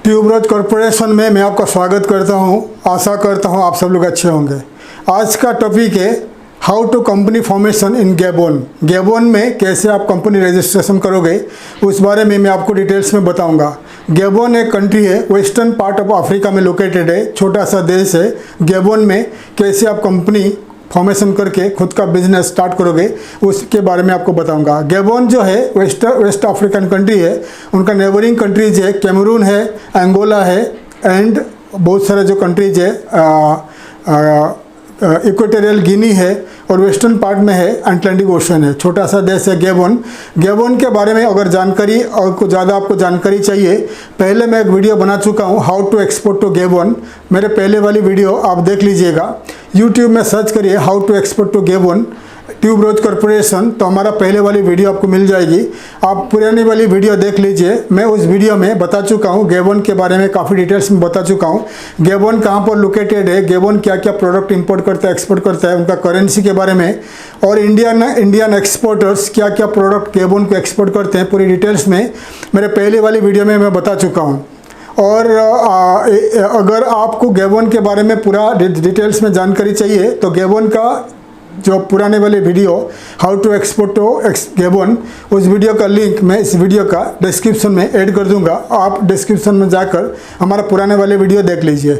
Tuberose corporation में मैं आपका स्वागत करता हूं। आशा करता हूं आप सब लोग अच्छे होंगे। आज का टॉपिक है how to company formation in Gabon. Gabon में कैसे आप कंपनी रजिस्ट्रेशन करोगे उस बारे में मैं आपको डिटेल्स में बताऊंगा। गैबोन एक कंट्री है, वेस्टर्न पार्ट ऑफ अफ्रीका में लोकेटेड है, छोटा सा देश है। गैबोन में कैसे आप कंपनी फॉर्मेशन करके खुद का बिजनेस स्टार्ट करोगे उसके बारे में आपको बताऊंगा। गैबोन जो है वेस्ट अफ्रीकन कंट्री है। उनका नेबरिंग कंट्रीज है, कैमरून है, अंगोला है एंड बहुत सारे जो कंट्रीज है, इक्वेटोरियल गिनी है और वेस्टर्न पार्ट में है अटलांटिक ओशन है। छोटा सा देश है गैबोन। गैबोन के बारे में अगर जानकारी और कुछ ज़्यादा आपको जानकारी चाहिए, पहले मैं एक वीडियो बना चुका हूँ how to export to Gabon. मेरे पहले वाली वीडियो आप देख लीजिएगा। यूट्यूब में सर्च करिए how to export to Gabon tuberose corporation, तो हमारा पहले वाली वीडियो आपको मिल जाएगी। आप पुरानी वाली वीडियो देख लीजिए। मैं उस वीडियो में बता चुका हूँ गैबोन के बारे में, काफ़ी डिटेल्स में बता चुका हूँ। गैबोन कहाँ पर लोकेटेड है, गैबोन क्या क्या प्रोडक्ट इंपोर्ट करता है, एक्सपोर्ट करता है, उनका करेंसी के बारे में, और इंडियन एक्सपोर्टर्स क्या क्या प्रोडक्ट गैबोन को एक्सपोर्ट करते हैं, पूरी डिटेल्स में मेरे पहले वाली वीडियो में मैं बता चुका हूँ। और अगर आपको गैबोन के बारे में पूरा डिटेल्स में जानकारी चाहिए तो गैबोन का जो पुराने वाले video how to export to Gabon, उस वीडियो का लिंक मैं इस वीडियो का डिस्क्रिप्शन में ऐड कर दूंगा। आप डिस्क्रिप्शन में जाकर हमारा पुराने वाले वीडियो देख लीजिए।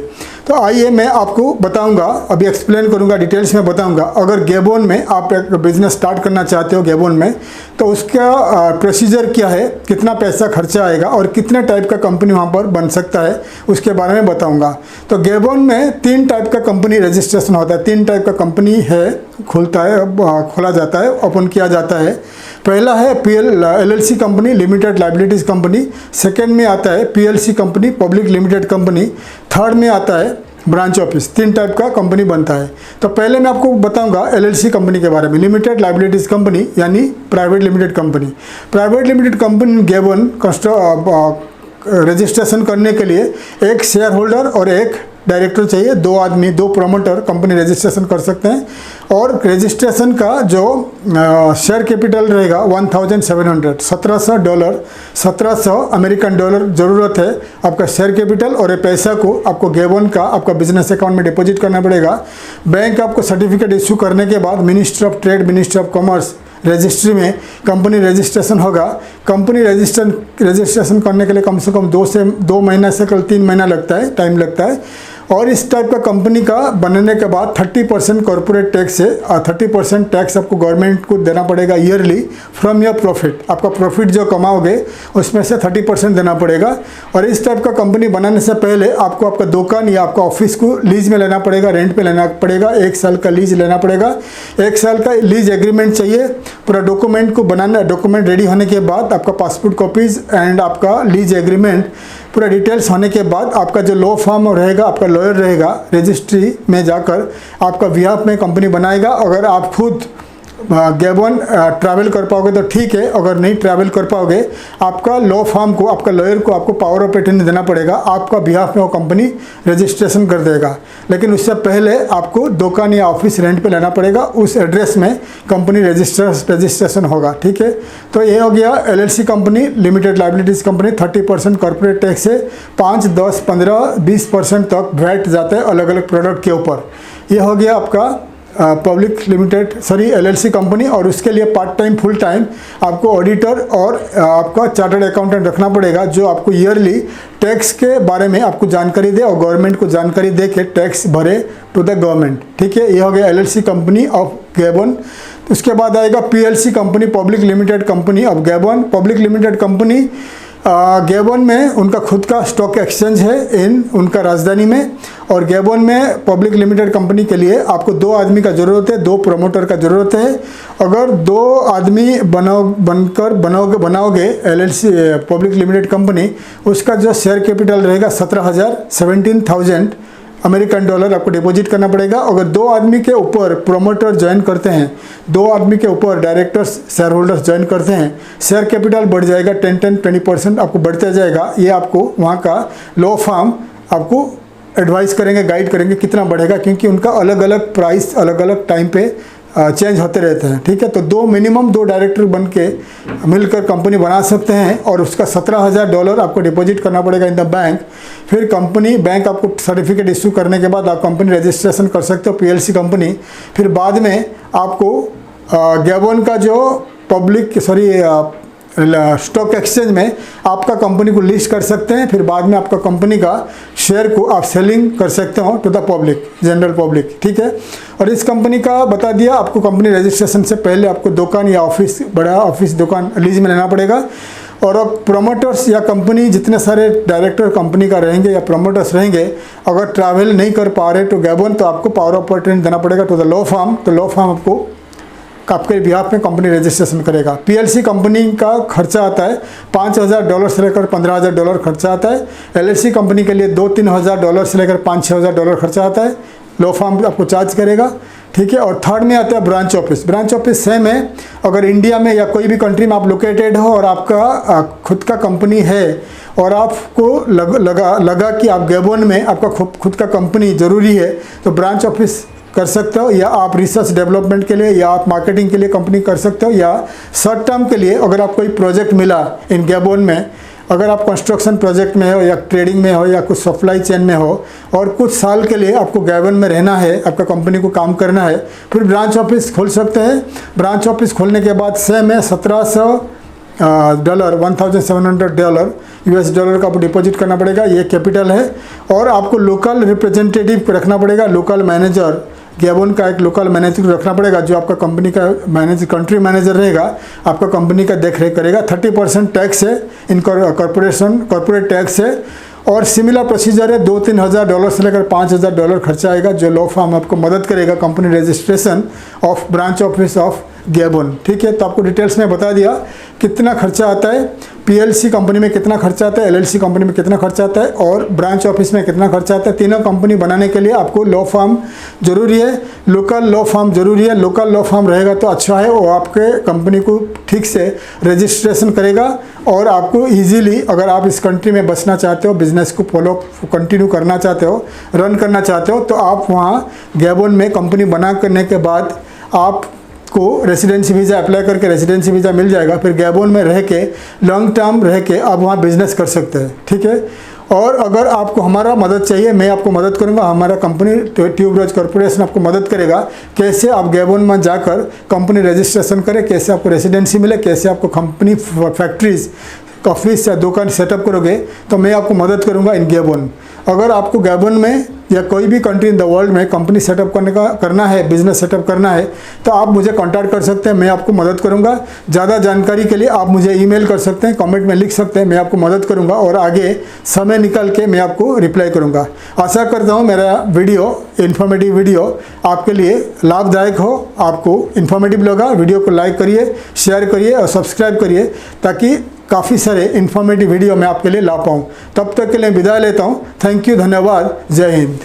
तो आइए मैं आपको बताऊंगा, अभी एक्सप्लेन करूंगा, डिटेल्स में बताऊंगा। अगर गैबोन में आप एक बिजनेस स्टार्ट करना चाहते हो गैबोन में, तो उसका प्रोसीजर क्या है, कितना पैसा खर्चा आएगा और कितने टाइप का कंपनी वहाँ पर बन सकता है उसके बारे में बताऊँगा। तो गैबोन में 3 टाइप का कंपनी रजिस्ट्रेशन होता है। 3 टाइप का कंपनी है, खोला जाता है, ओपन किया जाता है। पहला है LLC company, limited liabilities company. Second में आता है PLC company, public limited company. Third में आता है ब्रांच ऑफिस। 3 टाइप का कंपनी बनता है। तो पहले मैं आपको बताऊंगा LLC कंपनी के बारे में, लिमिटेड लाइबिलिटीज कंपनी यानी private limited company. Private limited company Gabon registration करने के लिए एक शेयर होल्डर और एक डायरेक्टर चाहिए। 2 आदमी, 2 प्रमोटर कंपनी रजिस्ट्रेशन कर सकते हैं। और रजिस्ट्रेशन का जो शेयर कैपिटल रहेगा $1700 1700 अमेरिकन डॉलर ज़रूरत है आपका शेयर कैपिटल। और ये पैसा को आपको गैबोन का आपका बिजनेस अकाउंट में डिपॉजिट करना पड़ेगा। बैंक आपको सर्टिफिकेट इशू करने के बाद ministry of trade, ministry of commerce registry में कंपनी रजिस्ट्रेशन होगा। कंपनी रजिस्ट्रेशन करने के लिए कम से कम 2 महीना से 3 महीना लगता है, टाइम लगता है। और इस टाइप का कंपनी का बनने के बाद 30% कॉर्पोरेट टैक्स है। 30% टैक्स आपको गवर्नमेंट को देना पड़ेगा ईयरली फ्रॉम योर प्रॉफिट। आपका प्रॉफिट जो कमाओगे उसमें से 30% देना पड़ेगा। और इस टाइप का कंपनी बनाने से पहले आपको आपका दुकान या आपका ऑफिस को लीज में लेना पड़ेगा, रेंट पे लेना पड़ेगा। 1 साल का लीज लेना पड़ेगा। 1 साल का लीज एग्रीमेंट चाहिए। पूरा डॉक्यूमेंट को बनाना, डॉक्यूमेंट रेडी होने के बाद आपका पासपोर्ट कॉपीज एंड आपका लीज एग्रीमेंट पूरा डिटेल्स होने के बाद आपका जो लॉ फर्म रहेगा, आपका लॉयर रहेगा, रजिस्ट्री में जाकर आपका बिहाफ में कंपनी बनाएगा। अगर आप खुद गैबोन ट्रैवल कर पाओगे तो ठीक है, अगर नहीं ट्रैवल कर पाओगे आपका लॉ फर्म को, आपका लॉयर को आपको पावर ऑफ अटर्नी देना पड़ेगा। आपका बिहाफ में वो कंपनी रजिस्ट्रेशन कर देगा। लेकिन उससे पहले आपको दुकान या ऑफिस रेंट पे लेना पड़ेगा। उस एड्रेस में कंपनी रजिस्ट्रेशन होगा। ठीक है, तो ये हो गया LLC company, limited liabilities company. 30% corporate tax है, 5, 10, 15, 20% तक वैट जाता है अलग अलग प्रोडक्ट के ऊपर। ये हो गया आपका LLC कंपनी। और उसके लिए पार्ट टाइम, फुल टाइम आपको ऑडिटर और आपका चार्टर्ड अकाउंटेंट रखना पड़ेगा जो आपको ईयरली टैक्स के बारे में आपको जानकारी दे और गवर्नमेंट को जानकारी दे के टैक्स भरे टू द गवर्नमेंट। ठीक है, ये हो गया LLC कंपनी ऑफ गैबोन। उसके बाद आएगा PLC company, public limited company of Gabon. Public limited company Gabon में उनका खुद का स्टॉक एक्सचेंज है इन उनका राजधानी में। और गैबोन में पब्लिक लिमिटेड कंपनी के लिए आपको 2 आदमी का ज़रूरत है, 2 प्रमोटर का ज़रूरत है। अगर 2 आदमी बनाओगे LLC पब्लिक लिमिटेड कंपनी, उसका जो शेयर कैपिटल रहेगा 17,000 अमेरिकन डॉलर आपको डिपॉजिट करना पड़ेगा। अगर 2 आदमी के ऊपर प्रोमोटर ज्वाइन करते हैं, 2 आदमी के ऊपर डायरेक्टर्स, शेयर होल्डर्स ज्वाइन करते हैं, शेयर कैपिटल बढ़ जाएगा। 10-20% आपको बढ़ता जाएगा। ये आपको वहाँ का लॉ फर्म आपको एडवाइस करेंगे, गाइड करेंगे कितना बढ़ेगा, क्योंकि उनका अलग अलग प्राइस अलग अलग टाइम पे चेंज होते रहते हैं, ठीक है। तो मिनिमम 2 डायरेक्टर बन के मिलकर कंपनी बना सकते हैं और उसका $17,000 आपको डिपॉजिट करना पड़ेगा इन द बैंक। फिर बैंक आपको सर्टिफिकेट इशू करने के बाद आप कंपनी रजिस्ट्रेशन कर सकते हो, PLC कंपनी। फिर बाद में आपको गैबन का जो स्टॉक एक्सचेंज में आपका कंपनी को लिस्ट कर सकते हैं। फिर बाद में आपका कंपनी का शेयर को आप सेलिंग कर सकते हो to the public, general public, ठीक है। और इस कंपनी का बता दिया, आपको कंपनी रजिस्ट्रेशन से पहले आपको दुकान या ऑफिस, बड़ा ऑफिस दुकान लीज में लेना पड़ेगा। और अब प्रमोटर्स या कंपनी जितने सारे डायरेक्टर कंपनी का रहेंगे या प्रमोटर्स रहेंगे, अगर ट्रैवल नहीं कर पा रहे तो गैबन, तो आपको पावर ऑफ अटर्नी देना पड़ेगा टू द लॉ फर्म। तो लॉ फर्म आपके बिहाफ में कंपनी रजिस्ट्रेशन करेगा। PLC कंपनी का खर्चा आता है $5,000 से लेकर $15,000 खर्चा आता है। LLC कंपनी के लिए $2-3 हज़ार से लेकर $5-6 हज़ार खर्चा आता है, लॉ फर्म आपको चार्ज करेगा, ठीक है। और थर्ड में आता है branch office. Branch office same है, अगर इंडिया में या कोई भी कंट्री में आप लोकेटेड हो और आपका खुद का कंपनी है और आपको लगा कि आप गैबन में आपका खुद का कंपनी ज़रूरी है, तो ब्रांच ऑफिस कर सकते हो, या आप रिसर्च डेवलपमेंट के लिए या आप मार्केटिंग के लिए कंपनी कर सकते हो, या शॉर्ट टर्म के लिए अगर आप कोई प्रोजेक्ट मिला इन गैबन में, अगर आप कंस्ट्रक्शन प्रोजेक्ट में हो या ट्रेडिंग में हो या कुछ सप्लाई चेन में हो और कुछ साल के लिए आपको गैबन में रहना है, आपका कंपनी को काम करना है, फिर ब्रांच ऑफिस खोल सकते हैं। ब्रांच ऑफिस खोलने के बाद सेम है $1,700 US का आपको डिपॉजिट करना पड़ेगा, ये कैपिटल है। और आपको लोकल रिप्रेजेंटेटिव रखना पड़ेगा, लोकल मैनेजर, गैबन का एक लोकल मैनेजर रखना पड़ेगा जो आपका कंपनी का कंट्री मैनेजर रहेगा, आपका कंपनी का देख रेख करेगा। 30% टैक्स है, इन कॉर्पोरेट टैक्स है। और सिमिलर प्रोसीजर है, $2-3 हज़ार से लेकर $5,000 खर्चा आएगा, जो लॉ फर्म आपको मदद करेगा company registration of branch office of Gabon, ठीक है। तो आपको डिटेल्स में बता दिया कितना खर्चा आता है, PLC कंपनी में कितना खर्चा आता है, LLC कंपनी में कितना खर्चा आता है और ब्रांच ऑफिस में कितना खर्चा आता है। तीनों कंपनी बनाने के लिए आपको लॉ फर्म जरूरी है, लोकल लॉ फर्म जरूरी है। लोकल लॉ फर्म रहेगा तो अच्छा है, वो आपके कंपनी को ठीक से रजिस्ट्रेशन करेगा और आपको ईजीली, अगर आप इस कंट्री में बसना चाहते हो, बिजनेस को कंटिन्यू करना चाहते हो, रन करना चाहते हो, तो आप वहाँ गैबन में कंपनी बना करने के बाद आपको रेसिडेंसी वीज़ा अप्लाई करके रेसिडेंसी वीज़ा मिल जाएगा। फिर गैबन में रह के लॉन्ग टर्म रह के आप वहाँ बिजनेस कर सकते हैं, ठीक है। और अगर आपको हमारा मदद चाहिए, मैं आपको मदद करूंगा, हमारा कंपनी ट्यूबरोज कॉर्पोरेशन आपको मदद करेगा, कैसे आप गैबन में जाकर कंपनी रजिस्ट्रेशन करें, कैसे आपको रेसिडेंसी मिले, कैसे आपको कंपनी फैक्ट्रीज ऑफिस या दुकान सेटअप करोगे, तो मैं आपको मदद करूंगा इन गैबन। अगर आपको गैबन में या कोई भी कंट्री इन द वर्ल्ड में कंपनी सेटअप करना है, बिजनेस सेटअप करना है, तो आप मुझे कांटेक्ट कर सकते हैं, मैं आपको मदद करूंगा। ज़्यादा जानकारी के लिए आप मुझे ईमेल कर सकते हैं, कमेंट में लिख सकते हैं, मैं आपको मदद करूंगा और आगे समय निकाल के मैं आपको रिप्लाई करूंगा। आशा करता हूं मेरा इन्फॉर्मेटिव वीडियो आपके लिए लाभदायक हो, आपको इन्फॉर्मेटिव लगा। वीडियो को लाइक करिए, शेयर करिए और सब्सक्राइब करिए, ताकि काफ़ी सारे इन्फॉर्मेटिव वीडियो मैं आपके लिए ला पाऊँ। तब तक के लिए विदाई लेता हूँ। थैंक यू, धन्यवाद, जय हिंद।